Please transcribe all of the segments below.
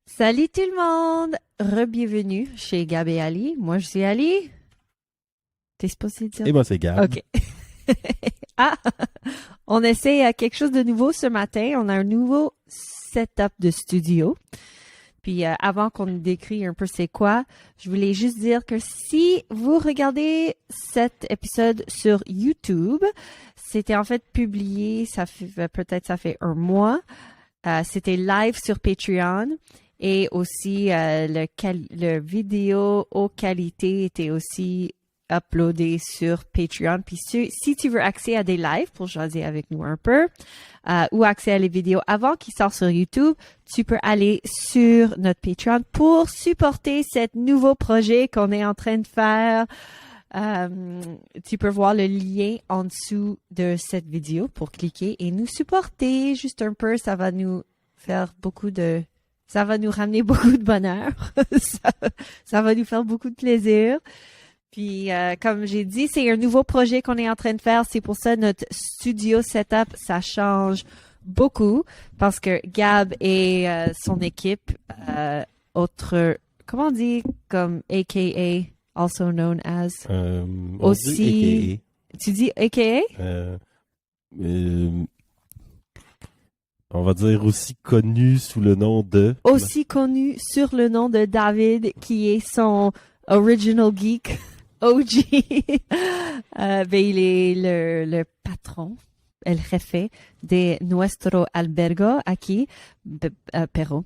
Salut tout le monde! Re-bienvenue chez Gab et Ali. Moi, je suis Ali. T'es supposé dire? Et moi, c'est Gab. OK. Ah! On essaie quelque chose de nouveau ce matin. On a un nouveau setup de studio. Puis avant qu'on nous décrit un peu c'est quoi, je voulais juste dire que si vous regardez cet épisode sur YouTube, c'était en fait publié, ça fait peut-être ça fait un mois. C'était live sur Patreon. Et aussi, le vidéo haute qualité était aussi uploadé sur Patreon. Puis si tu veux accès à des lives pour jaser avec nous un peu, ou accès à les vidéos avant qu'ils sortent sur YouTube, tu peux aller sur notre Patreon pour supporter ce nouveau projet qu'on est en train de faire. Tu peux voir le lien en dessous de cette vidéo pour cliquer et nous supporter juste un peu. Ça va nous faire ça va nous ramener beaucoup de bonheur. ça va nous faire beaucoup de plaisir. Puis, comme j'ai dit, c'est un nouveau projet qu'on est en train de faire. C'est pour ça notre studio setup, ça change beaucoup parce que Gab et son équipe, comment on dit, comme AKA, also known as, On aussi, dit tu dis AKA? on va dire aussi connu sous le nom de... Aussi connu sur le nom de David, qui est son original geek, OG. Il est le patron, el jefe de nuestro albergo aquí, Perro.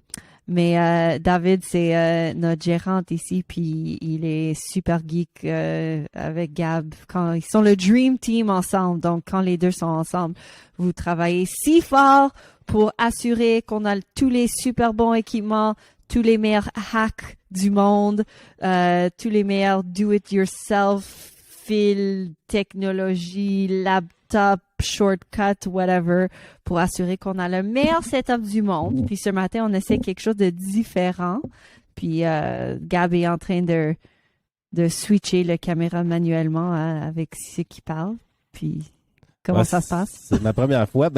Mais David, c'est notre gérante ici, puis il est super geek avec Gab. Quand ils sont le Dream Team ensemble, donc quand les deux sont ensemble, vous travaillez si fort pour assurer qu'on a tous les super bons équipements, tous les meilleurs hacks du monde, tous les meilleurs do-it-yourself, fil, technologie, laptop, shortcut, whatever, pour assurer qu'on a le meilleur setup du monde. Puis ce matin, on essaie quelque chose de différent. Puis Gab est en train de switcher la caméra manuellement avec ceux qui parlent. Puis comment ça se passe? C'est ma première fois.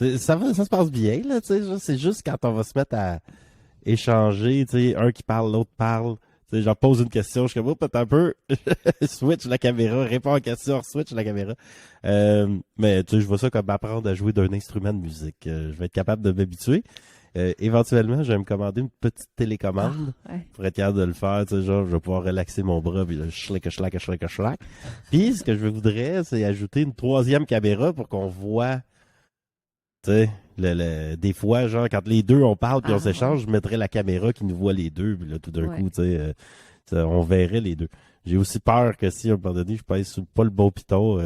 Ça se passe bien, là, tu sais. C'est juste quand on va se mettre à échanger, tu sais, un qui parle, l'autre parle. Tu sais, j'en pose une question, je suis comme, oh, peut-être un peu, switch la caméra, réponds à la question, switch la caméra. Mais tu sais, je vois ça comme apprendre à jouer d'un instrument de musique. Je vais être capable de m'habituer. Éventuellement, je vais me commander une petite télécommande pour être capable de le faire. Tu sais, genre, je vais pouvoir relaxer mon bras, puis là, schlac. Puis, ce que je voudrais, c'est ajouter une troisième caméra pour qu'on voit, tu sais, des fois, genre, quand les deux, on parle puis on s'échange, je mettrais la caméra qui nous voit les deux, puis là, tout d'un coup, tu sais, on verrait les deux. J'ai aussi peur que si, à un moment donné, je pèse sur pas le bon piton,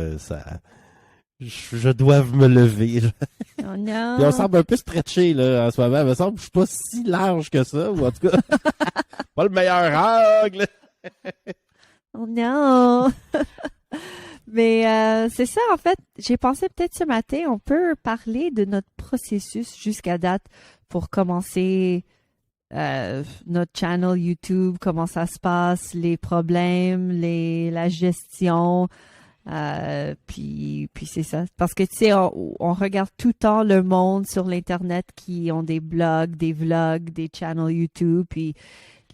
je dois me lever. Oh non! Puis on semble un peu stretché, là, en ce moment. Il me semble que je suis pas si large que ça, ou en tout cas, pas le meilleur angle. Oh non! Mais c'est ça, en fait, j'ai pensé peut-être ce matin, on peut parler de notre processus jusqu'à date pour commencer notre channel YouTube, comment ça se passe, les problèmes, la gestion, puis c'est ça. Parce que, tu sais, on regarde tout le temps le monde sur l'Internet qui ont des blogs, des vlogs, des channels YouTube, puis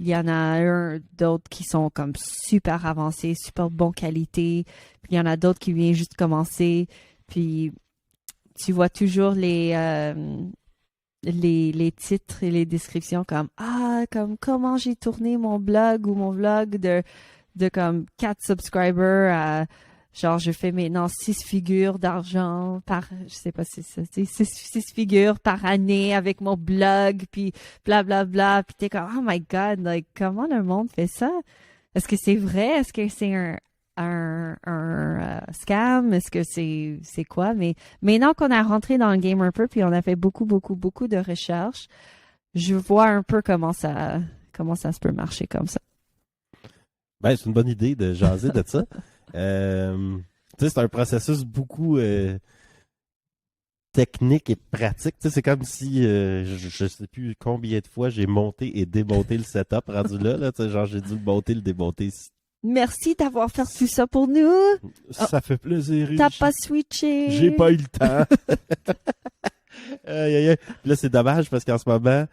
il y en a d'autres qui sont comme super avancés, super bonne qualité. Puis il y en a d'autres qui viennent juste commencer. Puis tu vois toujours les titres et les descriptions comme comment j'ai tourné mon blog ou mon vlog de comme 4 subscribers à genre je fais maintenant 6 figures d'argent je sais pas si c'est ça, 6 figures par année avec mon blog, puis blablabla, bla, bla, puis t'es comme oh my god, like comment le monde fait ça? Est-ce que c'est vrai? Est-ce que c'est un scam? Est-ce que c'est quoi? Mais maintenant qu'on a rentré dans le game un peu, puis on a fait beaucoup de recherches, je vois un peu comment ça se peut marcher comme ça. Ben, c'est une bonne idée de jaser de ça. Tu sais, c'est un processus beaucoup technique et pratique. Tu sais, c'est comme si je sais plus combien de fois j'ai monté et démonté le setup rendu là. Tu sais, genre j'ai dû le monter, le démonter. Merci d'avoir fait tout ça pour nous. Ça fait plaisir. T'as pas switché. J'ai pas eu le temps. Aïe, aïe, aïe. Là, c'est dommage parce qu'en ce moment,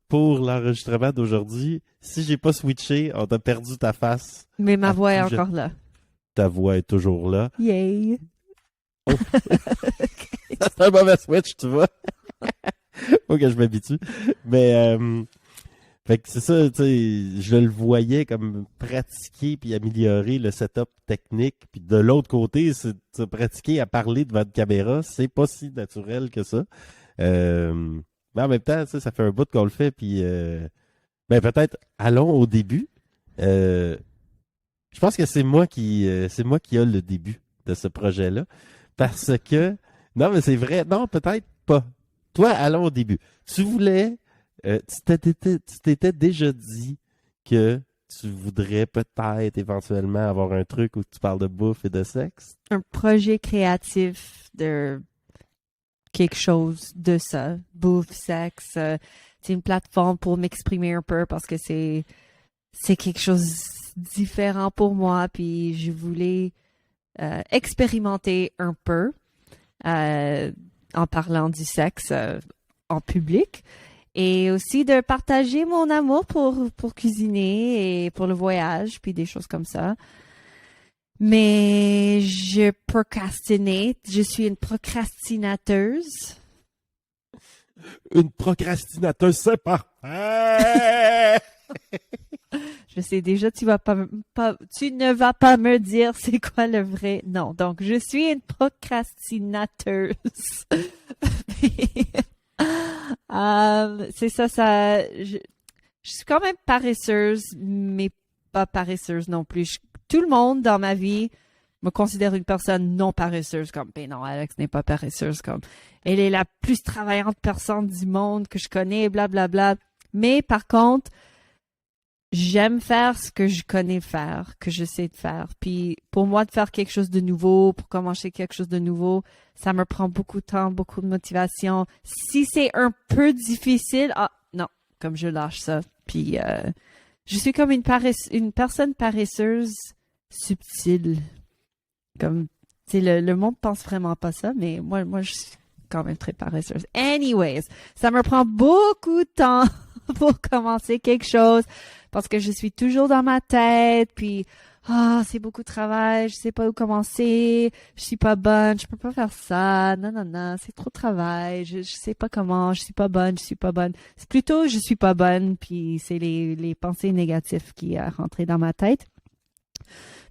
pour l'enregistrement d'aujourd'hui, si j'ai pas switché, on a perdu ta face. Mais ma À voix est tout encore là. Ta voix est toujours là. Yay! C'est un mauvais switch, tu vois. Faut que je m'habitue. Mais, fait que c'est ça, tu sais, je le voyais comme pratiquer puis améliorer le setup technique. Puis de l'autre côté, c'est de pratiquer à parler devant une caméra. C'est pas si naturel que ça. Mais en même temps, ça fait un bout qu'on le fait. Puis, ben peut-être, allons au début. Je pense que c'est moi qui a le début de ce projet-là. Parce que, non, mais c'est vrai. Non, peut-être pas. Toi, allons au début. Tu voulais, tu t'étais déjà dit que tu voudrais peut-être éventuellement avoir un truc où tu parles de bouffe et de sexe. Un projet créatif de quelque chose de ça. Bouffe, sexe. C'est une plateforme pour m'exprimer un peu parce que c'est quelque chose différent pour moi. Puis je voulais expérimenter un peu en parlant du sexe en public et aussi de partager mon amour pour cuisiner et pour le voyage puis des choses comme ça. Mais je procrastinate. Je suis une procrastinateuse. Une procrastinateuse, c'est parfait! Je sais déjà, tu ne vas pas me dire c'est quoi le vrai nom. Donc, je suis une procrastinateuse. C'est ça, je suis quand même paresseuse, mais pas paresseuse non plus. Tout le monde dans ma vie me considère une personne non paresseuse, comme, ben non, Alex n'est pas paresseuse, comme, elle est la plus travaillante personne du monde que je connais, blablabla. Mais par contre, j'aime faire ce que je connais faire, que je sais de faire. Puis pour moi, de faire quelque chose de nouveau, pour commencer quelque chose de nouveau, ça me prend beaucoup de temps, beaucoup de motivation. Si c'est un peu difficile, non, comme je lâche ça. Puis je suis comme une personne paresseuse subtile. Comme, tu sais, le monde pense vraiment pas ça, mais moi, je suis quand même très paresseuse. Anyways, ça me prend beaucoup de temps pour commencer quelque chose parce que je suis toujours dans ma tête, puis c'est beaucoup de travail, je sais pas où commencer, je suis pas bonne, je peux pas faire ça, non, c'est trop de travail, je sais pas comment, je suis pas bonne. C'est plutôt je suis pas bonne, puis c'est les pensées négatives qui rentrent dans ma tête.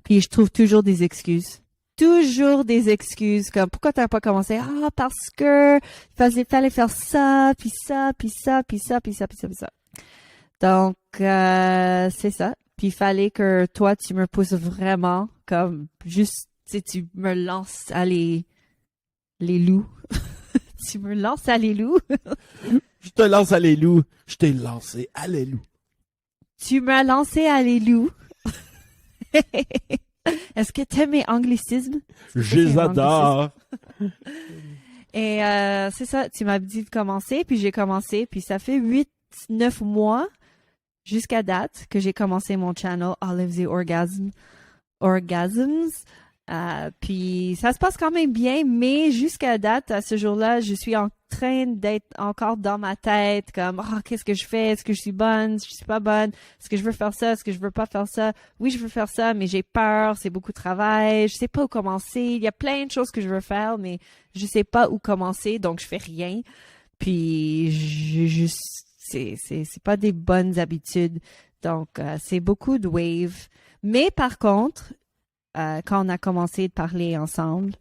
Puis je trouve toujours des excuses. Toujours des excuses comme pourquoi t'as pas commencé? Parce que fallait faire ça, puis ça, puis ça, puis ça, puis ça, puis ça, puis ça. Donc, c'est ça. Puis il fallait que toi, tu me pousses vraiment comme juste, tu sais, tu me lances à les loups. Tu me lances à les loups. Je te lance à les loups. Je t'ai lancé à les loups. Tu m'as lancé à les loups. Est-ce que t'aimes mes anglicismes? Je les adore. Et c'est ça, tu m'as dit de commencer, puis j'ai commencé, puis ça fait 8-9 mois jusqu'à date que j'ai commencé mon channel Olives et Orgasms. Puis ça se passe quand même bien, mais jusqu'à date, à ce jour-là, je suis en train d'être encore dans ma tête, comme qu'est-ce que je fais? Est-ce que je suis bonne? Je suis pas bonne? Est-ce que je veux faire ça? Est-ce que je veux pas faire ça? Oui, je veux faire ça, mais j'ai peur, c'est beaucoup de travail, je sais pas où commencer. Il y a plein de choses que je veux faire, mais je sais pas où commencer, donc je fais rien. Puis c'est pas des bonnes habitudes. Donc c'est beaucoup de waves. Mais par contre, quand on a commencé de parler ensemble,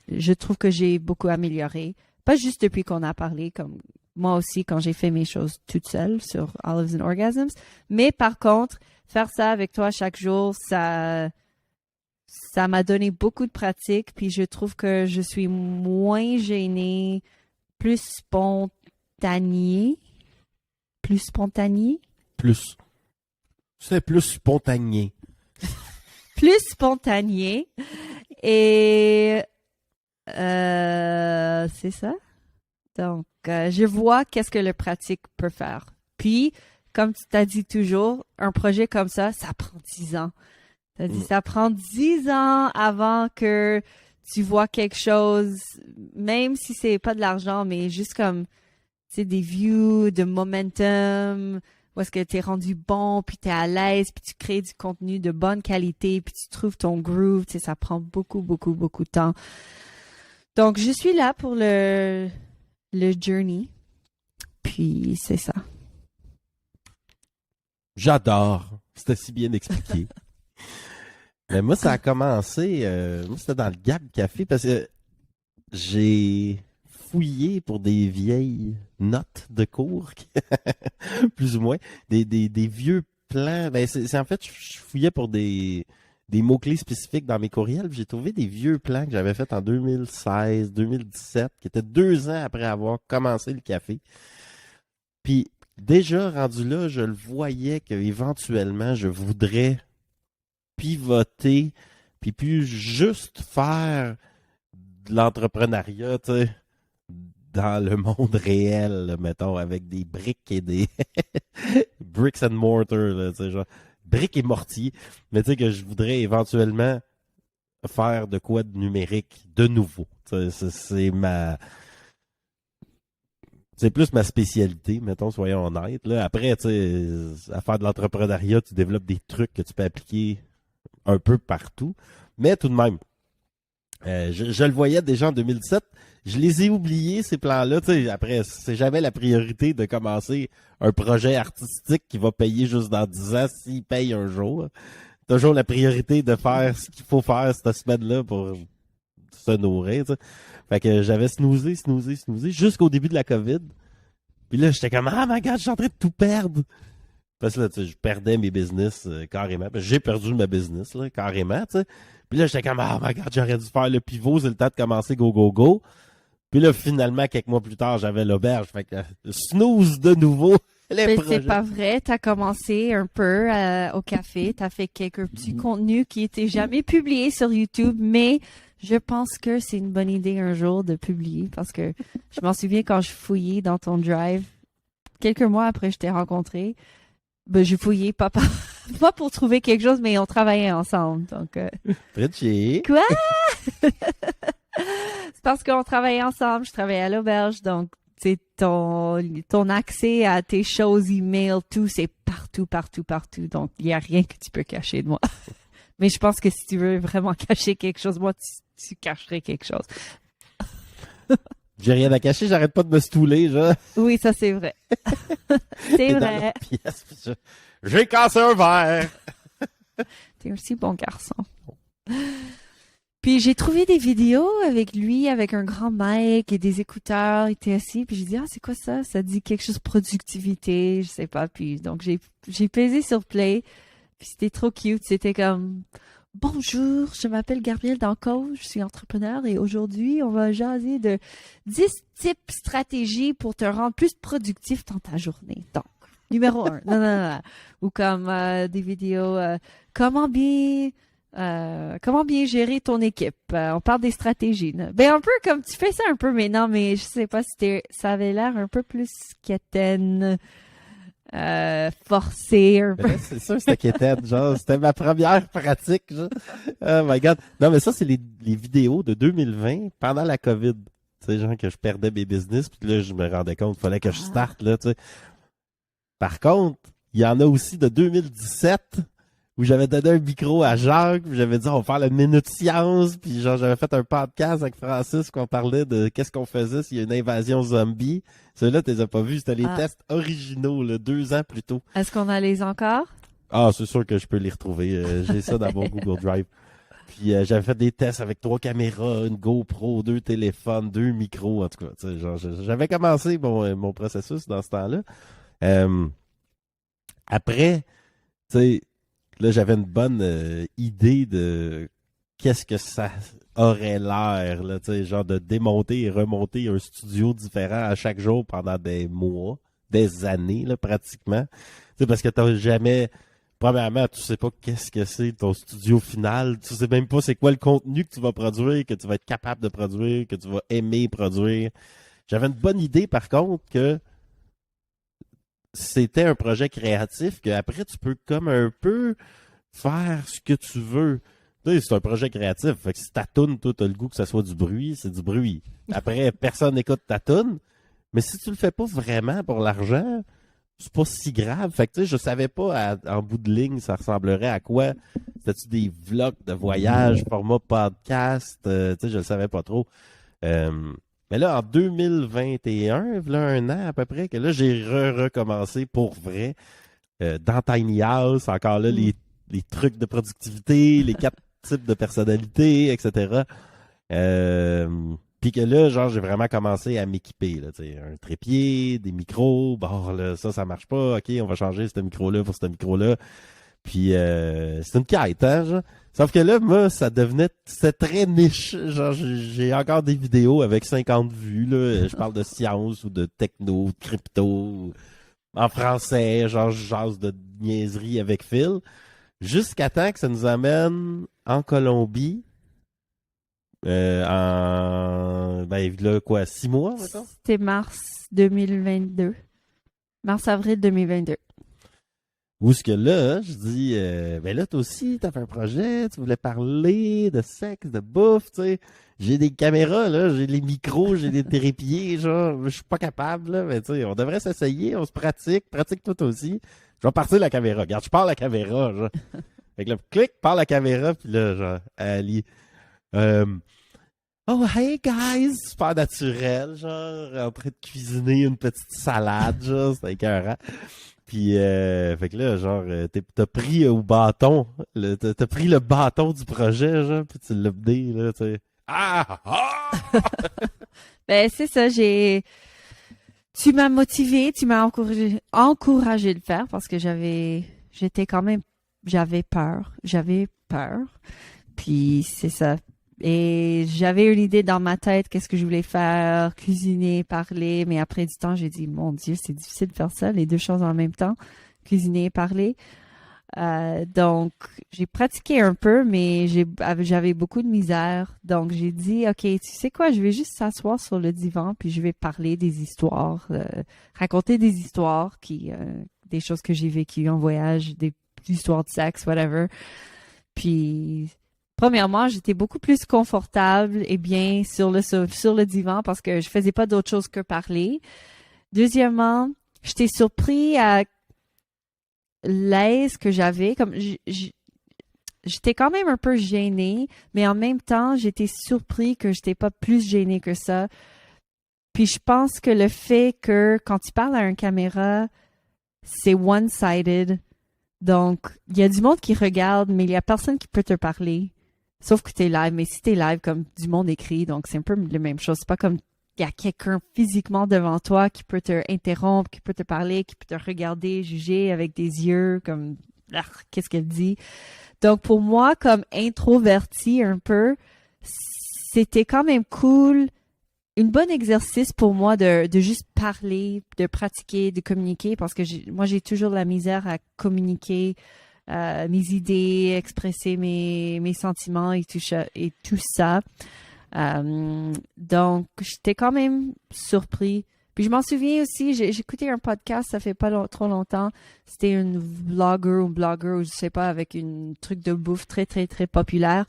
je trouve que j'ai beaucoup amélioré. Pas juste depuis qu'on a parlé, comme moi aussi quand j'ai fait mes choses toute seule sur Olives and Orgasms, mais par contre, faire ça avec toi chaque jour, ça m'a donné beaucoup de pratique, puis je trouve que je suis moins gênée, plus spontanée. C'est plus spontané. Plus spontané. Et c'est ça. Donc, je vois qu'est-ce que le pratique peut faire. Puis, comme tu t'as dit toujours, un projet comme ça prend 10 ans. T'as dit, ça prend 10 ans avant que tu vois quelque chose, même si c'est pas de l'argent, mais juste comme, tu sais, des views, de momentum, où est-ce que t'es rendu bon, puis t'es à l'aise, puis tu crées du contenu de bonne qualité, puis tu trouves ton groove, tu sais, ça prend beaucoup, beaucoup, beaucoup de temps. Donc, je suis là pour le journey, puis c'est ça. J'adore. C'était si bien expliqué. Mais moi, ça a commencé, moi, c'était dans le Gab Café parce que j'ai fouillé pour des vieilles notes de cours, plus ou moins, des vieux plans. Ben, c'est en fait, je fouillais pour des mots-clés spécifiques dans mes courriels. Puis j'ai trouvé des vieux plans que j'avais faits en 2016, 2017, qui étaient 2 ans après avoir commencé le café. Puis déjà rendu là, je le voyais qu'éventuellement, je voudrais pivoter, puis plus juste faire de l'entrepreneuriat, tu sais, dans le monde réel, là, mettons, avec des briques et des bricks and mortar, là, tu sais, genre briques et mortier, mais tu sais que je voudrais éventuellement faire de quoi de numérique de nouveau. C'est plus ma spécialité, mettons, soyons honnêtes. Là. Après, tu sais, à faire de l'entrepreneuriat, tu développes des trucs que tu peux appliquer un peu partout. Mais tout de même, je le voyais déjà en 2017. Je les ai oubliés, ces plans-là. Tu sais, après, c'est jamais la priorité de commencer un projet artistique qui va payer juste dans 10 ans s'il paye un jour. Toujours la priorité de faire ce qu'il faut faire cette semaine-là pour se nourrir. Tu sais. Fait que j'avais snoozé jusqu'au début de la COVID. Puis là, j'étais comme, ah my God, je suis en train de tout perdre. Parce que là, tu sais, je perdais mes business carrément. Parce que j'ai perdu ma business, là, carrément, tu sais. Puis là, j'étais comme, ah my God, j'aurais dû faire le pivot, c'est le temps de commencer go, go, go. Puis là, finalement, quelques mois plus tard, j'avais l'auberge. Fait que snooze de nouveau. Mais c'est pas vrai, t'as commencé un peu au café, t'as fait quelques petits contenus qui étaient jamais publiés sur YouTube, mais je pense que c'est une bonne idée un jour de publier parce que je m'en souviens quand je fouillais dans ton drive, quelques mois après je t'ai rencontré, ben j'ai fouillé pas pour trouver quelque chose, mais on travaillait ensemble, donc. Fritchie. Quoi? C'est parce qu'on travaillait ensemble, je travaillais à l'auberge, donc c'est ton accès à tes choses, email, tout, c'est partout, partout, partout. Donc, il n'y a rien que tu peux cacher de moi. Mais je pense que si tu veux vraiment cacher quelque chose, moi, tu cacherais quelque chose. J'ai rien à cacher, j'arrête pas de me stouler, genre. Oui, ça, c'est vrai. C'est vrai. Pièce, j'ai cassé un verre. T'es aussi bon garçon. Puis j'ai trouvé des vidéos avec lui, avec un grand mic et des écouteurs. Il était assis, puis j'ai dit, ah, c'est quoi ça? Ça dit quelque chose de productivité, je sais pas. Puis donc j'ai pesé sur play, puis c'était trop cute. C'était comme, bonjour, je m'appelle Gabrielle Danco, je suis entrepreneur et aujourd'hui, on va jaser de 10 types stratégies pour te rendre plus productif dans ta journée. Donc, numéro 1. Non. Ou comme des vidéos, comment bien gérer ton équipe? On parle des stratégies. Là. Ben, un peu comme tu fais ça un peu maintenant, mais je sais pas si ça avait l'air un peu plus quétaine, forcé. Un peu. C'est sûr, c'était quétaine, genre, c'était ma première pratique, genre. Oh my God. Non, mais ça, c'est les vidéos de 2020 pendant la COVID. Tu sais, genre, que je perdais mes business, puis là, je me rendais compte qu'il fallait que je starte, là, tu sais. Par contre, il y en a aussi de 2017 où j'avais donné un micro à Jacques, puis j'avais dit on va faire la minute science, puis genre j'avais fait un podcast avec Francis qu'on parlait de qu'est-ce qu'on faisait s'il y a une invasion zombie. Ceux-là, tu les as pas vus, c'était les tests originaux, là, 2 ans plus tôt. Est-ce qu'on a les encore? Ah, c'est sûr que je peux les retrouver. J'ai ça dans mon Google Drive. Puis j'avais fait des tests avec 3 caméras, une GoPro, 2 téléphones, 2 micros, en tout cas. Genre, j'avais commencé mon processus dans ce temps-là. Après, tu sais, là, j'avais une bonne idée de qu'est-ce que ça aurait l'air, là, tu sais, genre de démonter et remonter un studio différent à chaque jour pendant des mois, des années, là, pratiquement. Tu sais, parce que t'as jamais, premièrement, tu sais pas qu'est-ce que c'est ton studio final, tu sais même pas c'est quoi le contenu que tu vas produire, que tu vas être capable de produire, que tu vas aimer produire. J'avais une bonne idée, par contre, que c'était un projet créatif que après tu peux comme un peu faire ce que tu veux. Tu sais, c'est un projet créatif. Fait que si ta toune, toi, t'as le goût que ça soit du bruit, c'est du bruit. Après, personne n'écoute ta toune. Mais si tu le fais pas vraiment pour l'argent, c'est pas si grave. Fait que, tu sais, je savais pas en bout de ligne, ça ressemblerait à quoi. C'était-tu des vlogs de voyage, format podcast? Tu sais, je le savais pas trop. Mais là, en 2021, là, un an à peu près, que là, j'ai recommencé pour vrai. Dans Tiny House, encore là, les trucs de productivité, les 4 types de personnalité, etc. Puis que là, genre, j'ai vraiment commencé à m'équiper, là, tu sais, un trépied, des micros, bon, là, ça marche pas, ok, on va changer ce micro-là pour ce micro-là. Puis, c'est une quête, hein, genre. Sauf que là, moi, c'était très niche, genre, j'ai encore des vidéos avec 50 vues, là, je parle de science ou de techno, de crypto, en français, genre, je jase de niaiserie avec Phil, jusqu'à temps que ça nous amène en Colombie, là, quoi, 6 mois, maintenant? C'était mars 2022. Mars-avril 2022. Où est-ce que là, je dis, ben là, toi aussi, t'as fait un projet, tu voulais parler de sexe, de bouffe, tu sais. J'ai des caméras, là, j'ai les micros, j'ai des trépieds, genre, je suis pas capable, là, mais tu sais, on devrait s'essayer, on se pratique toi aussi. Je vais partir la caméra. Regarde, je parle la caméra, genre. Fait que là, clic, parle la caméra, puis là, genre, Ali. Oh, hey guys! Super naturel, genre, en train de cuisiner une petite salade, genre, c'est écœurant. Puis, fait que là, genre, t'as pris au bâton, t'as pris le bâton du projet, genre, puis tu l'as mené, là, tu sais. Ben, c'est ça, tu m'as motivé, tu m'as encouragé de le faire parce que j'avais peur. Puis, c'est ça. Et j'avais une idée dans ma tête, qu'est-ce que je voulais faire, cuisiner, parler, mais après du temps, j'ai dit, mon Dieu, c'est difficile de faire ça, les deux choses en même temps, cuisiner et parler. Donc, j'ai pratiqué un peu, mais j'avais beaucoup de misère. Donc, j'ai dit, OK, tu sais quoi, je vais juste s'asseoir sur le divan, puis je vais parler des histoires, raconter des histoires, des choses que j'ai vécues en voyage, des histoires de sexe, whatever. Puis, premièrement, j'étais beaucoup plus confortable et bien sur le divan parce que je faisais pas d'autre chose que parler. Deuxièmement, j'étais surpris à l'aise que j'avais. Comme j'étais quand même un peu gênée, mais en même temps, j'étais surpris que j'étais pas plus gênée que ça. Puis je pense que le fait que quand tu parles à une caméra, c'est one-sided. Donc, il y a du monde qui regarde, mais il y a personne qui peut te parler. Sauf que t'es live, mais si t'es live, comme du monde écrit, donc c'est un peu la même chose. C'est pas comme il y a quelqu'un physiquement devant toi qui peut te interrompre, qui peut te parler, qui peut te regarder, juger avec des yeux, comme qu'est-ce qu'elle dit. Donc pour moi, comme introverti un peu, c'était quand même cool, un bon exercice pour moi de juste parler, de pratiquer, de communiquer, parce que moi j'ai toujours la misère à communiquer. Mes idées, expresser mes sentiments et tout ça. Donc, j'étais quand même surpris. Puis je m'en souviens aussi, j'ai écouté un podcast, ça fait pas trop longtemps. C'était une vlogger ou blogueur, je sais pas, avec une truc de bouffe très, très, très populaire.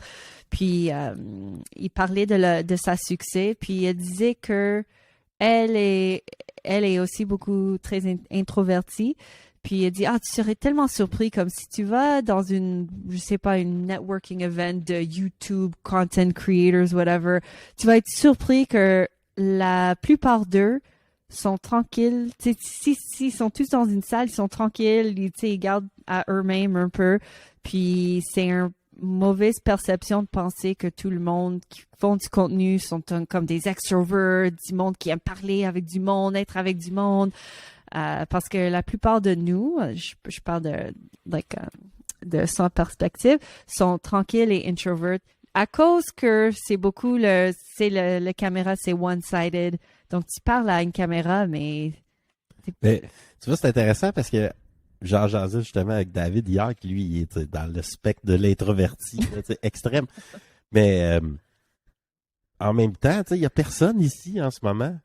Puis, il parlait de sa succès. Puis, elle disait que elle est aussi beaucoup très introvertie. Puis elle dit, tu serais tellement surpris comme si tu vas dans une networking event de YouTube, content creators, whatever. Tu vas être surpris que la plupart d'eux sont tranquilles. Si ils sont tous dans une salle, ils sont tranquilles, ils gardent à eux-mêmes un peu. Puis c'est une mauvaise perception de penser que tout le monde qui font du contenu sont comme des extroverts, du monde qui aime parler avec du monde, être avec du monde. Parce que la plupart de nous, je parle de sans perspective, sont tranquilles et introverts à cause que c'est beaucoup le caméra, c'est one-sided. Donc, tu parles à une caméra, mais... tu vois, c'est intéressant parce que j'en jasais justement avec David hier, qui lui, il est dans le spectre de l'introverti, extrême. Mais en même temps, il n'y a personne ici en ce moment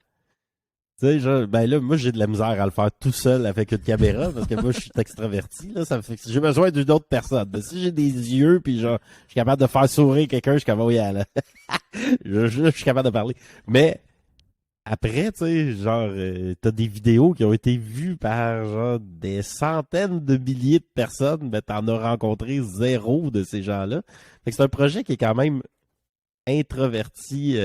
Tu sais, genre, ben là, moi, j'ai de la misère à le faire tout seul avec une caméra parce que moi, je suis extraverti, là. Ça fait que j'ai besoin d'une autre personne. Mais si j'ai des yeux puis genre, je suis capable de faire sourire quelqu'un, je suis capable, oui, là. Je suis capable de parler. Mais, après, tu sais, genre, t'as des vidéos qui ont été vues par, genre, des centaines de milliers de personnes, mais t'en as rencontré zéro de ces gens-là. Fait que c'est un projet qui est quand même introverti,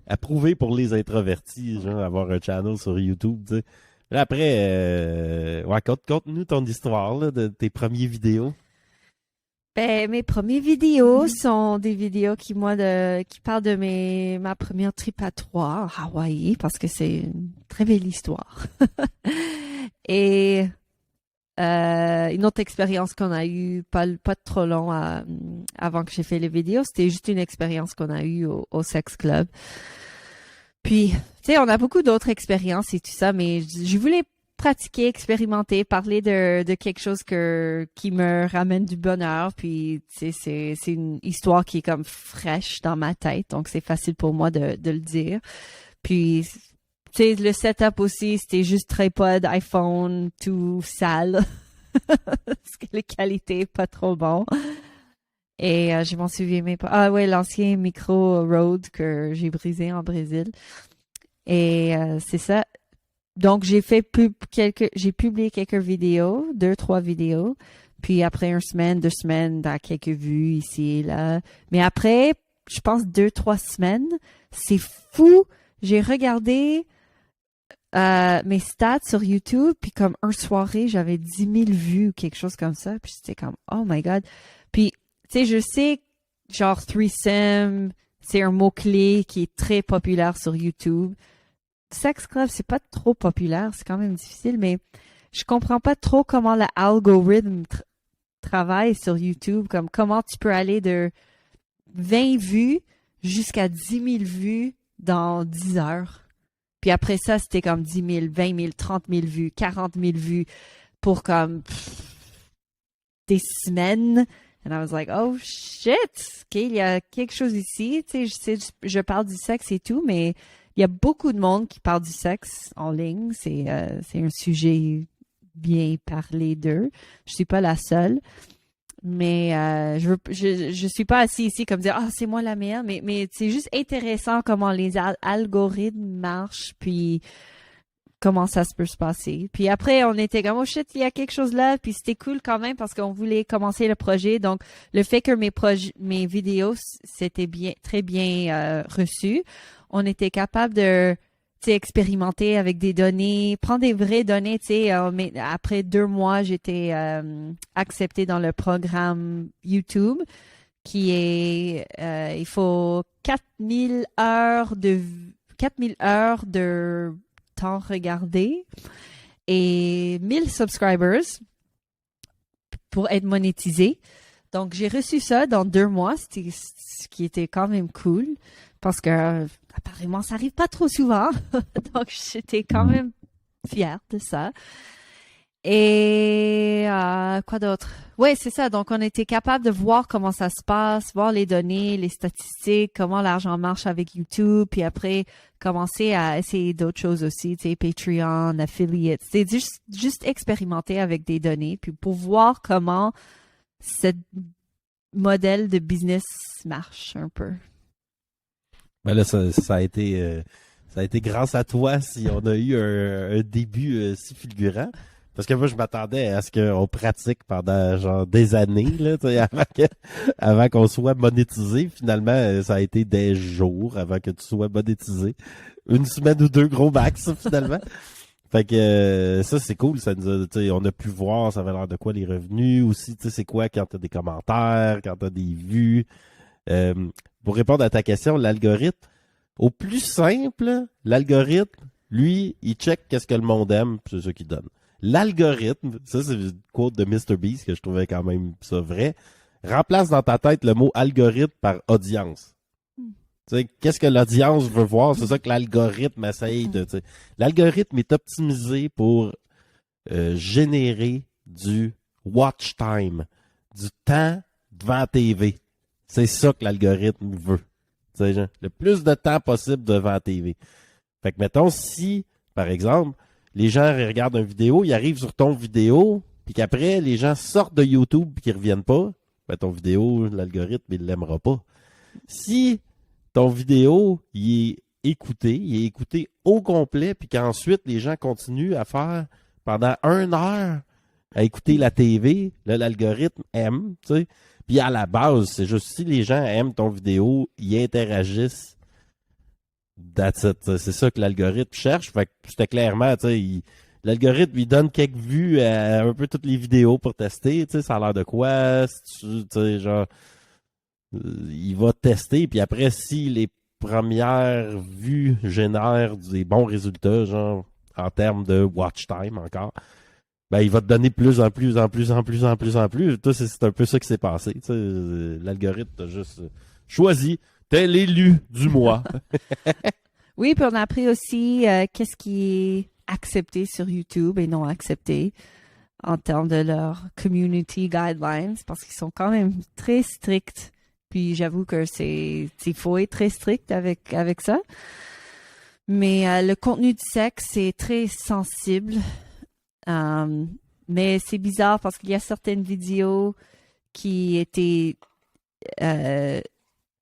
approuvé pour les introvertis, genre, avoir un channel sur YouTube, tu sais. Là, après, ouais, conte-nous ton histoire, là, de tes premières vidéos. Ben, mes premières vidéos sont des vidéos qui parlent de ma première trip à 3 à Hawaï, parce que c'est une très belle histoire. Et une autre expérience qu'on a eue, pas trop long avant que j'ai fait les vidéos, c'était juste une expérience qu'on a eue au Sex Club. Puis, tu sais, on a beaucoup d'autres expériences et tout ça, mais je voulais pratiquer, expérimenter, parler de quelque chose qui me ramène du bonheur. Puis, tu sais, c'est une histoire qui est comme fraîche dans ma tête, donc c'est facile pour moi de le dire. Puis, tu sais, le setup aussi, c'était juste tripod, iPhone, tout sale. Parce que la qualité est pas trop bon. Et je m'en souviens même pas. Ah ouais, l'ancien micro Rode que j'ai brisé en Brésil. Et c'est ça. Donc j'ai publié quelques vidéos, 2, 3 vidéos. Puis après une semaine, 2 semaines, dans quelques vues ici et là. Mais après, je pense 2, 3 semaines, c'est fou. J'ai regardé mes stats sur YouTube, puis comme une soirée, j'avais 10 000 vues ou quelque chose comme ça. Puis j'étais comme, oh my God. Puis, tu sais, je sais, genre threesome, c'est un mot-clé qui est très populaire sur YouTube. Sex Club, c'est pas trop populaire, c'est quand même difficile, mais je comprends pas trop comment l'algorithme travaille sur YouTube, comme comment tu peux aller de 20 vues jusqu'à 10 000 vues dans 10 heures. Puis après ça, c'était comme 10 000, 20 000, 30 000 vues, 40 000 vues pour comme des semaines. And I was like, oh shit! OK, il y a quelque chose ici. Tu sais, je parle du sexe et tout, mais il y a beaucoup de monde qui parle du sexe en ligne. C'est un sujet bien parlé d'eux. Je suis pas la seule. Mais je suis pas assis ici comme dire ah c'est moi la meilleure, mais c'est juste intéressant comment les algorithmes marchent puis comment ça se peut se passer. Puis après on était comme oh shit il y a quelque chose là puis c'était cool quand même parce qu'on voulait commencer le projet donc le fait que mes vidéos c'était très bien reçu, on était capable de expérimenter avec des données, prendre des vraies données, mais après 2 mois, j'étais acceptée dans le programme YouTube qui est, il faut 4000 heures de temps regardé et 1000 subscribers pour être monétisé. Donc, j'ai reçu ça dans 2 mois, ce qui était quand même cool parce que apparemment, ça arrive pas trop souvent. Donc, j'étais quand même fière de ça. Et quoi d'autre? Oui, c'est ça. Donc, on était capable de voir comment ça se passe, voir les données, les statistiques, comment l'argent marche avec YouTube, puis après, commencer à essayer d'autres choses aussi, tu sais, Patreon, affiliates. C'est juste expérimenter avec des données, puis pour voir comment ce modèle de business marche un peu. Ben là, ça a été grâce à toi si on a eu un début si fulgurant. Parce que moi, je m'attendais à ce qu'on pratique pendant genre des années, là, avant qu'on soit monétisé. Finalement, ça a été des jours avant que tu sois monétisé. 1 semaine ou 2 gros max, finalement. Fait que ça, c'est cool. Ça nous a, on a pu voir, ça avait l'air de quoi les revenus aussi. C'est quoi quand t'as des commentaires, quand t'as des vues. Pour répondre à ta question, l'algorithme, au plus simple, l'algorithme, lui, il check qu'est-ce que le monde aime, c'est ça qu'il donne. L'algorithme, ça c'est une quote de MrBeast que je trouvais quand même ça vrai, remplace dans ta tête le mot algorithme par audience. Tu sais, qu'est-ce que l'audience veut voir? C'est ça que l'algorithme essaye de... T'sais. L'algorithme est optimisé pour générer du watch time, du temps devant la TV. C'est ça que l'algorithme veut. T'sais, le plus de temps possible devant la TV. Fait que, mettons, si, par exemple, les gens regardent une vidéo, ils arrivent sur ton vidéo, puis qu'après, les gens sortent de YouTube et qu'ils reviennent pas, ben, ton vidéo, l'algorithme, il l'aimera pas. Si ton vidéo, il est écouté au complet, puis qu'ensuite, les gens continuent à faire pendant 1 heure à écouter la TV, là, l'algorithme aime, tu sais. Puis à la base, c'est juste si les gens aiment ton vidéo, ils interagissent. That's it. C'est ça que l'algorithme cherche. Fait que c'était clairement, tu sais, l'algorithme, il donne quelques vues à un peu toutes les vidéos pour tester, tu sais, ça a l'air de quoi, tu sais, genre, il va tester, puis après, si les premières vues génèrent des bons résultats, genre, en termes de watch time encore, ben, il va te donner plus en plus. Toi, c'est un peu ça qui s'est passé. Tu sais, l'algorithme t'a juste choisi. T'es l'élu du mois. Oui, puis on a appris aussi qu'est-ce qui est accepté sur YouTube et non accepté en termes de leur community guidelines, parce qu'ils sont quand même très stricts. Puis j'avoue que il faut être très strict avec ça. Mais le contenu du sexe, c'est très sensible. Mais c'est bizarre parce qu'il y a certaines vidéos qui étaient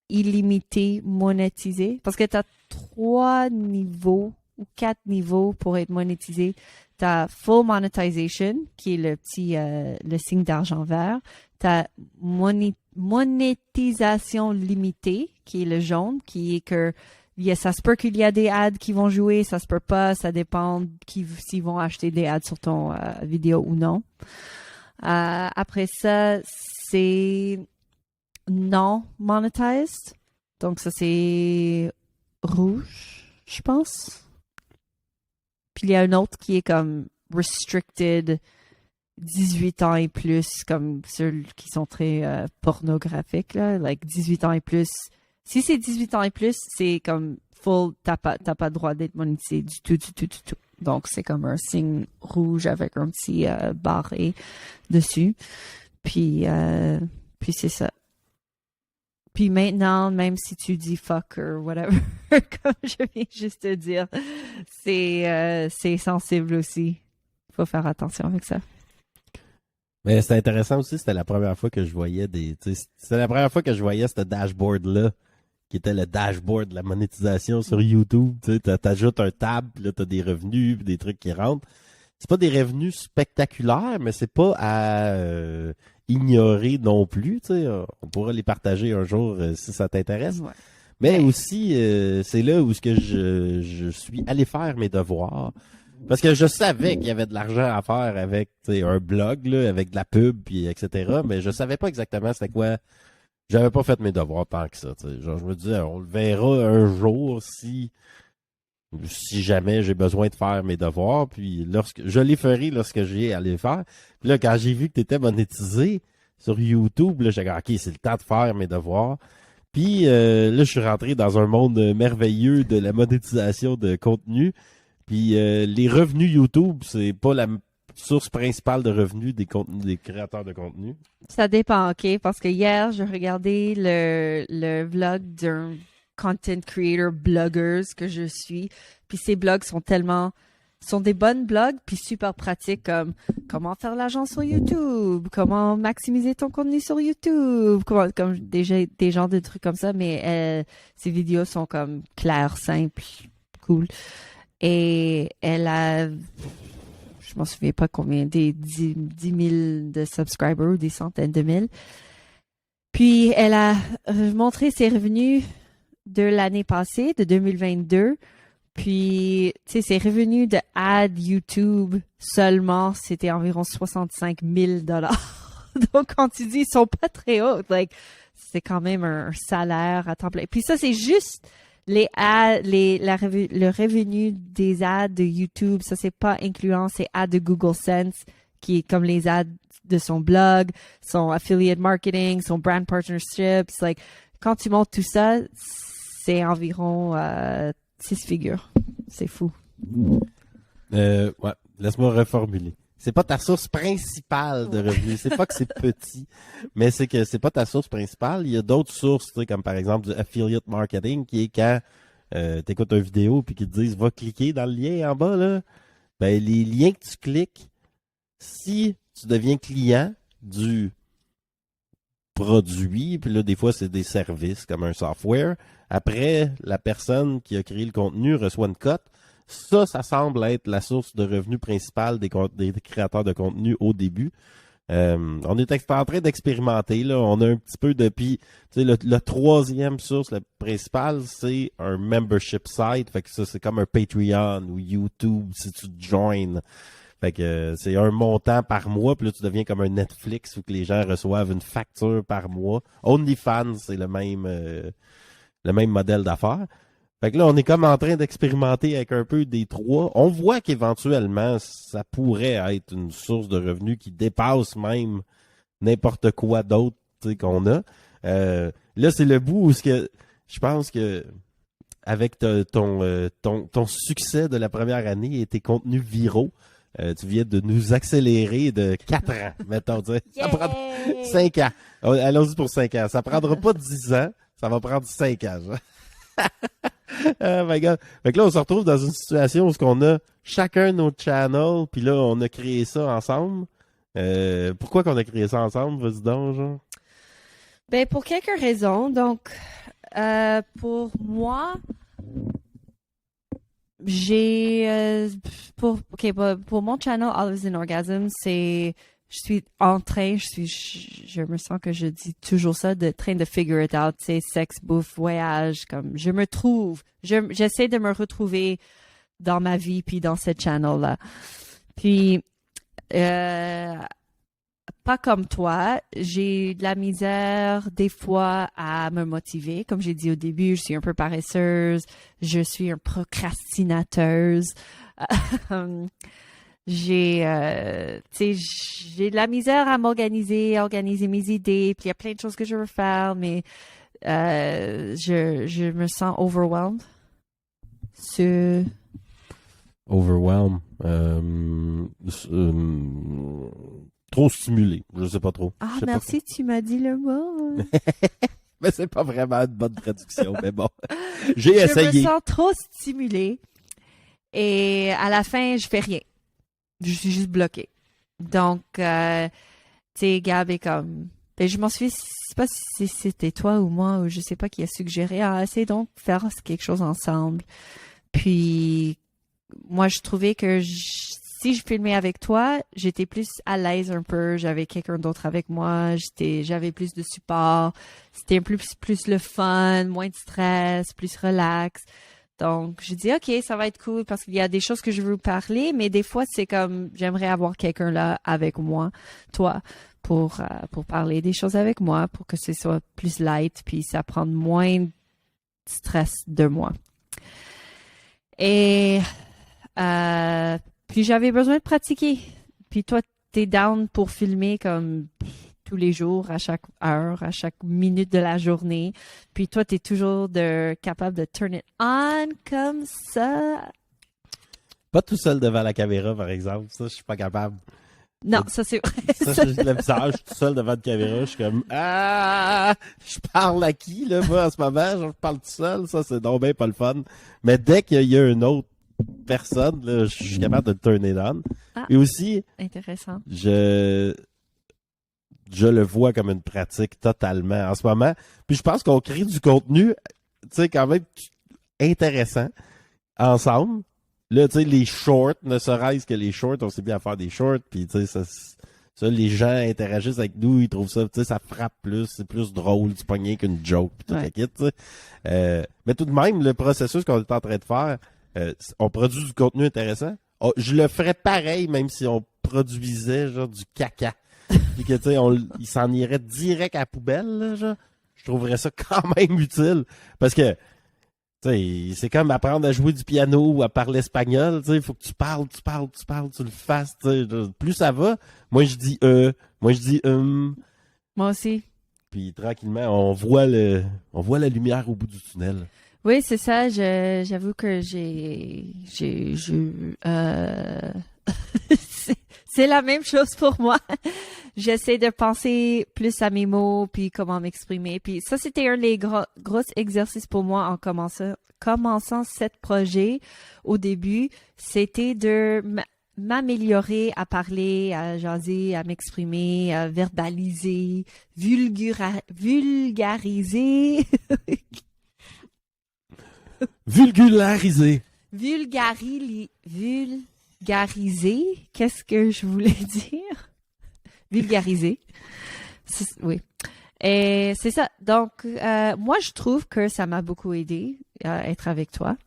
illimitées, monétisées. Parce que tu as 3 niveaux ou 4 niveaux pour être monétisé. Tu as full monetization, qui est le petit le signe d'argent vert. Tu as monétisation limitée, qui est le jaune, qui est que ça se peut qu'il y a des ads qui vont jouer, ça se peut pas, ça dépend s'ils vont acheter des ads sur ton vidéo ou non. Après ça, c'est non monetized. Donc ça, c'est rouge, je pense. Puis il y a un autre qui est comme restricted 18 ans et plus, comme ceux qui sont très pornographiques, là, like 18 ans et plus. Si c'est 18 ans et plus, c'est comme full, t'as pas le droit d'être monétisé du tout. Donc, c'est comme un signe rouge avec un petit barré dessus. Puis c'est ça. Puis maintenant, même si tu dis fuck or whatever, comme je viens juste de dire, c'est sensible aussi. Faut faire attention avec ça. Mais c'est intéressant aussi, c'était la première fois que je voyais ce dashboard-là, qui était le dashboard de la monétisation sur YouTube. Tu sais, t'ajoutes un tab, puis là, t'as des revenus, puis des trucs qui rentrent. C'est pas des revenus spectaculaires, mais c'est pas à ignorer non plus. Tu sais, on pourra les partager un jour si ça t'intéresse. Ouais. Mais aussi, c'est là où je suis allé faire mes devoirs. Parce que je savais qu'il y avait de l'argent à faire avec un blog, là, avec de la pub, puis etc. Mais je savais pas exactement c'était quoi. J'avais pas fait mes devoirs tant que ça. Genre, je me disais, on le verra un jour si jamais j'ai besoin de faire mes devoirs. Puis je les ferai lorsque j'ai à les faire. Puis là, quand j'ai vu que tu étais monétisé sur YouTube, là, j'ai dit, OK, c'est le temps de faire mes devoirs. Puis là, je suis rentré dans un monde merveilleux de la monétisation de contenu. Puis les revenus YouTube, c'est pas la source principale de revenus des créateurs de contenu. Ça dépend, OK? Parce que hier, j'ai regardé le vlog d'un content creator bloggers que je suis. Puis ces blogs sont des bonnes blogs, puis super pratiques, comme comment faire l'argent sur YouTube, comment maximiser ton contenu sur YouTube, comme des genres de trucs comme ça. Mais ces vidéos sont comme claires, simples, cool. Et elle a, je m'en souviens pas combien, des 10 000 de subscribers ou des centaines de mille. Puis elle a montré ses revenus de l'année passée, de 2022. Puis, tu sais, ses revenus de ad YouTube seulement, c'était environ 65 000 $. Donc, quand tu dis ils sont pas très hauts, like, c'est quand même un salaire à temps plein. Puis ça, c'est juste le revenu des ads de YouTube. Ça, c'est pas incluant ces ads de Google Sense, qui est comme les ads de son blog, son affiliate marketing, son brand partnerships. Like, quand tu montes tout ça, c'est environ 6 figures. C'est fou. Ouais, laisse-moi reformuler. C'est pas ta source principale de revenus. C'est pas que c'est petit, mais c'est que c'est pas ta source principale. Il y a d'autres sources, comme par exemple du affiliate marketing, qui est quand t'écoutes une vidéo puis qu'ils te disent va cliquer dans le lien en bas, là. Ben, les liens que tu cliques, si tu deviens client du produit, puis là, des fois, c'est des services comme un software, après, la personne qui a créé le contenu reçoit une cote. Ça semble être la source de revenus principale des créateurs de contenu au début. On est en train d'expérimenter, là. On a un petit peu depuis, tu sais, le troisième source, la principale, c'est un membership site. Fait que ça, c'est comme un Patreon ou YouTube si tu joins. Fait que c'est un montant par mois, puis là, tu deviens comme un Netflix où que les gens reçoivent une facture par mois. OnlyFans, c'est le même modèle d'affaires. Fait que là, on est comme en train d'expérimenter avec un peu des trois. On voit qu'éventuellement, ça pourrait être une source de revenus qui dépasse même n'importe quoi d'autre qu'on a. Là, c'est le bout où je pense que avec ton succès de la première année et tes contenus viraux, tu viens de nous accélérer de 4 ans, mettons. Ça prend 5 ans. Allons-y pour 5 ans. Ça prendra pas 10 ans, ça va prendre 5 ans. Oh my God. Fait que là, on se retrouve dans une situation où on a chacun notre channel, puis là, on a créé ça ensemble. Pourquoi qu'on a créé ça ensemble, vas-y donc, genre? Ben, pour quelques raisons. Donc, pour moi, pour mon channel Olives and Orgasm, je me sens que je dis toujours ça, de train de figure it out, tu sais, sexe, bouffe, voyage, comme j'essaie de me retrouver dans ma vie puis dans cette channel-là. Puis, pas comme toi, j'ai de la misère des fois à me motiver. Comme j'ai dit au début, je suis un peu paresseuse, je suis un procrastinateuse. J'ai de la misère à organiser mes idées, puis il y a plein de choses que je veux faire, mais je me sens overwhelmed. Overwhelmed. Trop stimulé. Je sais pas trop. Ah, merci, tu m'as dit le mot. Mais c'est pas vraiment une bonne traduction, mais bon. J'ai essayé. Je me sens trop stimulée et à la fin, je fais rien. Je suis juste bloquée. Donc, tu sais, Gab est comme... Ben, je m'en suis... Je sais pas si c'était toi ou moi, ou je sais pas qui a suggéré. Ah, essayez donc de faire quelque chose ensemble. Puis, moi, je trouvais que si je filmais avec toi, j'étais plus à l'aise un peu. J'avais quelqu'un d'autre avec moi. J'avais plus de support. C'était plus le fun, moins de stress, plus relax. Donc, je dis, OK, ça va être cool parce qu'il y a des choses que je veux vous parler, mais des fois, c'est comme, j'aimerais avoir quelqu'un là avec moi, toi, pour parler des choses avec moi, pour que ce soit plus light, puis ça prenne moins de stress de moi. Et, puis j'avais besoin de pratiquer. Puis toi, t'es down pour filmer comme tous les jours, à chaque heure, à chaque minute de la journée. Puis toi, t'es toujours capable de turn it on comme ça. Pas tout seul devant la caméra, par exemple. Ça, je suis pas capable. Non, ça c'est vrai. Ça, j'ai le visage tout seul devant la caméra. Je suis comme, je parle à qui, là, moi, en ce moment? Je parle tout seul. Ça, c'est donc bien pas le fun. Mais dès qu'il y a une autre personne, là, je suis capable de le turn it on. Ah, et aussi, intéressant. Je le vois comme une pratique totalement en ce moment. Puis je pense qu'on crée du contenu, tu sais, quand même intéressant ensemble. Là, tu sais, les shorts, ne serait-ce que les shorts, on s'est bien à faire des shorts, puis tu sais, ça, les gens interagissent avec nous, ils trouvent ça, tu sais, ça frappe plus, c'est plus drôle, tu pognes qu'une joke, puis tout Ouais. le kit, tu sais. Mais tout de même, le processus qu'on est en train de faire, on produit du contenu intéressant. Je le ferais pareil, même si on produisait genre du caca. Puis que, tu sais, il s'en irait direct à la poubelle, là, genre. Je trouverais ça quand même utile. Parce que, tu sais, c'est comme apprendre à jouer du piano ou à parler espagnol, tu sais. Il faut que tu parles, tu le fasses, tu sais. Plus ça va, moi je dis Moi aussi. Puis tranquillement, on voit la lumière au bout du tunnel. Oui, c'est ça. J'avoue que c'est la même chose pour moi. j'essaie de penser plus à mes mots, puis comment m'exprimer. Puis ça, c'était un des gros exercices pour moi en commençant ce projet au début. C'était de m'améliorer à parler, à jaser, à m'exprimer, à verbaliser, vulgariser. Vulgariser. Vulgariser. Qu'est-ce que je voulais dire? Vulgariser. Oui. Et c'est ça. Donc, moi, je trouve que ça m'a beaucoup aidé à être avec toi.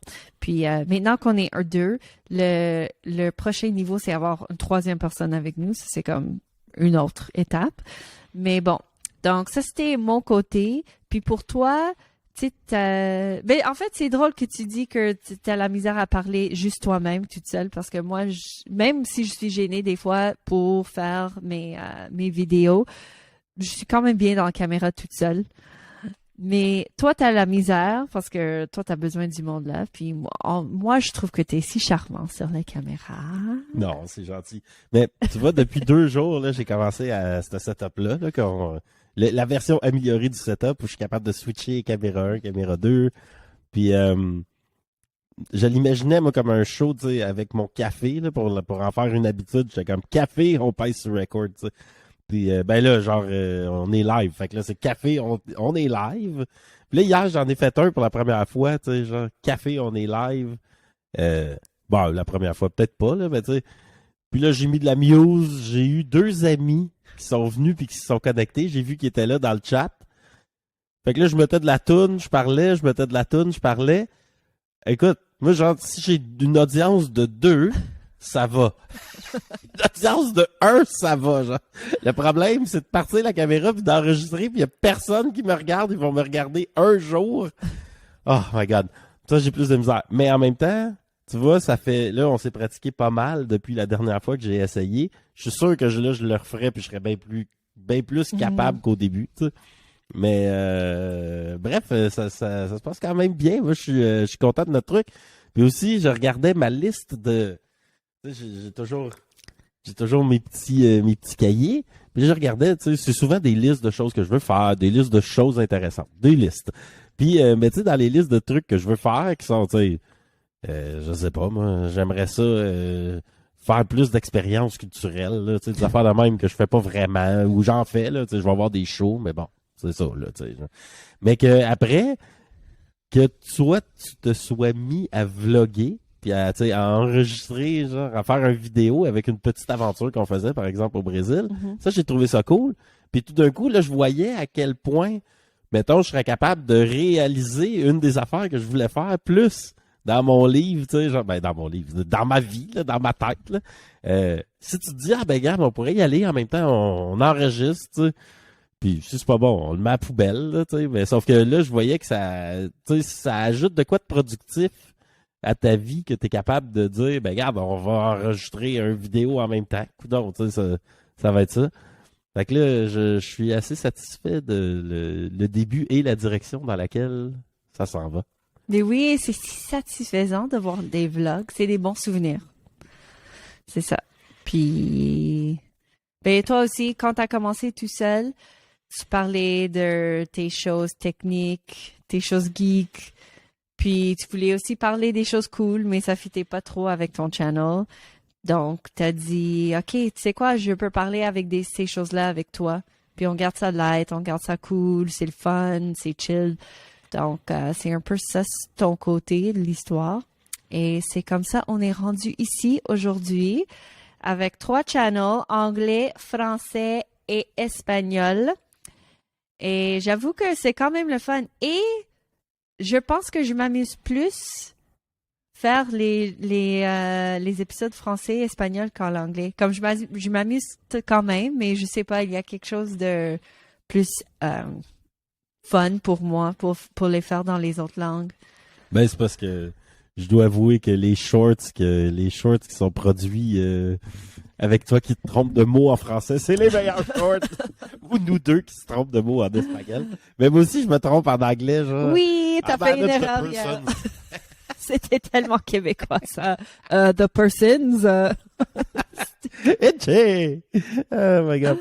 Puis maintenant qu'on est deux, le prochain niveau, c'est avoir une troisième personne avec nous. Ça, c'est comme une autre étape. Mais bon, donc ça, c'était mon côté. Puis pour toi, tu sais, ben, en fait, c'est drôle que tu dis que tu as la misère à parler juste toi-même, toute seule, parce que moi, même si je suis gênée des fois pour faire mes vidéos, je suis quand même bien dans la caméra toute seule. Mais toi, tu as la misère parce que toi, tu as besoin du monde là. Puis moi, je trouve que tu es si charmant sur la caméra. Non, c'est gentil. Mais tu vois, depuis 2 jours, là, j'ai commencé à ce setup-là, là, la version améliorée du setup où je suis capable de switcher caméra 1, caméra 2. Puis je l'imaginais, moi, comme un show, tu sais, avec mon café, là, pour en faire une habitude. J'étais comme café, on pèse sur record, tu sais. Puis ben là, genre, on est live. Fait que là, c'est café, on est live. Puis là, hier, j'en ai fait un pour la première fois, tu sais, genre, café, on est live. Bon, la première fois, peut-être pas, là, mais tu sais. Puis là, j'ai mis de la muse. J'ai eu 2 amis qui sont venus puis qui se sont connectés. J'ai vu qu'ils étaient là dans le chat. Fait que là, je mettais de la toune, je parlais, je mettais de la toune, je parlais. Écoute, moi, genre, si j'ai une audience de 2, ça va. Une audience de 1, ça va, genre. Le problème, c'est de partir la caméra puis d'enregistrer puis il y a personne qui me regarde. Ils vont me regarder un jour. Oh my God. Ça, j'ai plus de misère. Mais en même temps, tu vois, ça fait... Là, on s'est pratiqué pas mal depuis la dernière fois que j'ai essayé. Je suis sûr que je le referais puis je serais bien plus capable qu'au début, tu sais. Mais bref, ça se passe quand même bien. Moi, je suis content de notre truc. Puis aussi, je regardais ma liste de... Tu sais, j'ai toujours mes petits cahiers. Puis je regardais, tu sais, c'est souvent des listes de choses que je veux faire, des listes de choses intéressantes, des listes. Puis, mais tu sais, dans les listes de trucs que je veux faire, qui sont, tu sais, je sais pas, moi, j'aimerais ça faire plus d'expériences culturelles, là, tu sais, des affaires de même que je fais pas vraiment, ou j'en fais, là, tu sais, je vais avoir des shows, mais bon, c'est ça, là, tu sais. Mais que après, que toi, tu te sois mis à vlogger, puis à enregistrer, genre, à faire une vidéo avec une petite aventure qu'on faisait, par exemple, au Brésil. Ça, j'ai trouvé ça cool. Puis tout d'un coup, là, je voyais à quel point, mettons, je serais capable de réaliser une des affaires que je voulais faire, plus dans mon livre, tu sais, genre, ben, dans mon livre, dans ma vie, là, dans ma tête, là. Si tu te dis, ah, ben, regarde, on pourrait y aller, en même temps, on enregistre, tu sais. Puis si c'est pas bon, on le met à la poubelle, là, tu sais. Mais sauf que là, je voyais que ça ajoute de quoi de productif à ta vie que tu es capable de dire, ben regarde, on va enregistrer une vidéo en même temps. Coudonc, tu sais, ça va être ça. Fait que là, je suis assez satisfait de le début et la direction dans laquelle ça s'en va. Mais oui, c'est si satisfaisant de voir des vlogs. C'est des bons souvenirs. C'est ça. Puis, ben toi aussi, quand tu as commencé tout seul, tu parlais de tes choses techniques, tes choses geeks. Puis, tu voulais aussi parler des choses cool, mais ça fitait pas trop avec ton channel. Donc, t'as dit, OK, tu sais quoi, je peux parler avec ces choses-là avec toi. Puis, on garde ça light, on garde ça cool, c'est le fun, c'est chill. Donc, c'est un peu ça, ton côté de l'histoire. Et c'est comme ça, on est rendu ici aujourd'hui avec 3 channels, anglais, français et espagnol. Et j'avoue que c'est quand même le fun. Et je pense que je m'amuse plus faire les épisodes français et espagnols qu'en anglais. Comme je m'amuse quand même, mais je sais pas, il y a quelque chose de plus fun pour moi pour les faire dans les autres langues. Ben c'est parce que je dois avouer que les shorts qui sont produits avec toi qui te trompes de mots en français, c'est les meilleurs shorts. Ou nous deux qui se trompent de mots en espagnol. Mais moi aussi, je me trompe en anglais, genre. Oui, t'as fait une erreur hier. C'était tellement québécois, ça. The persons. Etché! Oh my God.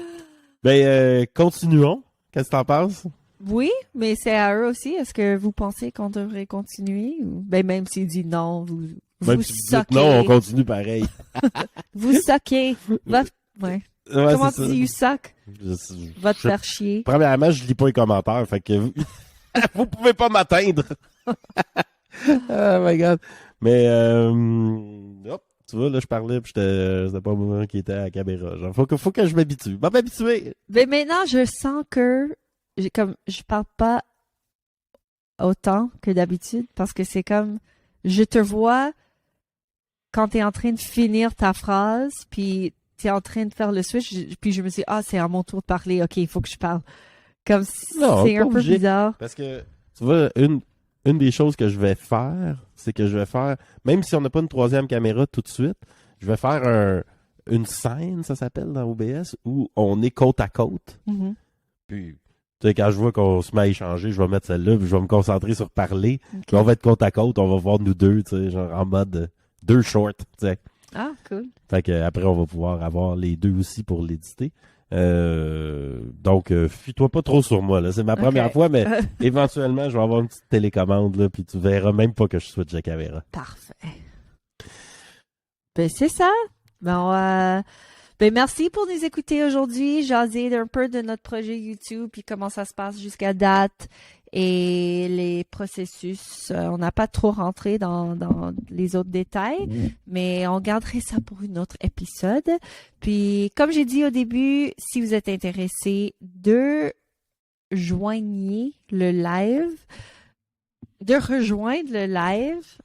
Ben, continuons. Qu'est-ce que t'en penses? Oui, mais c'est à eux aussi. Est-ce que vous pensez qu'on devrait continuer? Ou... Ben, même s'il dit non, vous Même si vous dites suckez. non, on continue pareil. Vous suckez. Ouais. Ouais, Comment c'est tu ça. dis you suck? Va te je- faire chier. Premièrement, je lis pas les commentaires, fait que vous pouvez pas m'atteindre. Oh my god. Mais, hop, tu vois, là, je parlais, puis c'était pas moi qui était à la caméra. Genre, faut que je m'habitue. Va m'habituer. Mais maintenant, je sens que je parle pas autant que d'habitude parce que c'est comme je te vois quand tu es en train de finir ta phrase, puis tu es en train de faire le switch, puis je me suis dit, ah, c'est à mon tour de parler, ok, il faut que je parle. Comme Non, c'est pas un peu obligé. bizarre. Parce que, tu vois, une des choses que je vais faire, c'est que je vais faire, même si on n'a pas une troisième caméra tout de suite, je vais faire une scène, ça s'appelle dans OBS, où on est côte à côte. Mhm. Puis, tu sais, quand je vois qu'on se met à échanger, je vais mettre celle-là, puis je vais me concentrer sur parler. Ok. Puis on va être côte à côte, on va voir nous deux, tu sais, genre en mode deux shorts, tu sais. Ah, cool. Fait que après, on va pouvoir avoir les deux aussi pour l'éditer. Donc, fuis-toi pas trop sur moi, là. C'est ma première fois, mais éventuellement, je vais avoir une petite télécommande, là, puis tu verras même pas que je switch la caméra. Parfait. Ben, c'est ça. Ben, merci pour nous écouter aujourd'hui. Jaser un peu de notre projet YouTube, puis comment ça se passe jusqu'à date et les processus. On n'a pas trop rentré dans les autres détails, mais on garderait ça pour une autre épisode. Puis, comme j'ai dit au début, si vous êtes intéressé, rejoindre le live.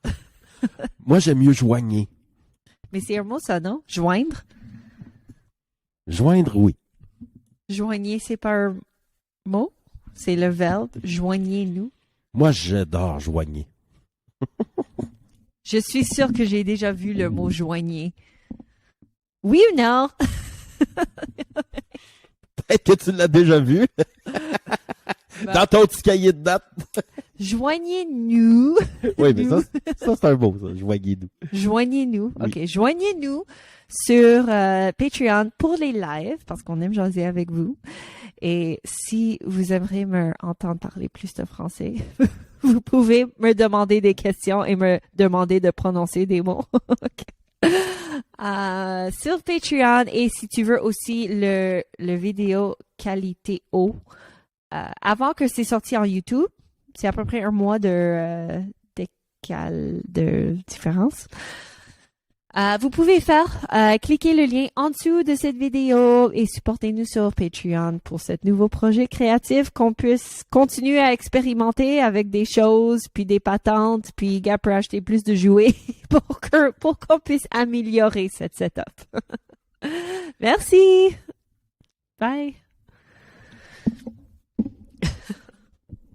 Moi, j'aime mieux joigner. Mais c'est un mot, ça, non? Joindre. Joindre, oui. Joignez, c'est pas un mot, c'est le verbe. Joignez-nous. Moi, j'adore joigner. Je suis sûre que j'ai déjà vu le mot joignez. Oui ou non? Peut-être que tu l'as déjà vu. Dans ton petit cahier de notes. Joignez-nous. Oui, mais ça c'est un mot, ça. Joignez-nous. Joignez-nous. Oui. OK. Joignez-nous sur Patreon pour les lives, parce qu'on aime jaser avec vous. Et si vous aimeriez me entendre parler plus de français, vous pouvez me demander des questions et me demander de prononcer des mots. OK. Sur Patreon, et si tu veux aussi le vidéo qualité haut, avant que c'est sorti en YouTube, c'est à peu près un mois de différence. Vous pouvez cliquer le lien en dessous de cette vidéo et supportez-nous sur Patreon pour ce nouveau projet créatif, qu'on puisse continuer à expérimenter avec des choses, puis des patentes, puis Gap pour acheter plus de jouets pour qu'on puisse améliorer cette setup. Merci. Bye.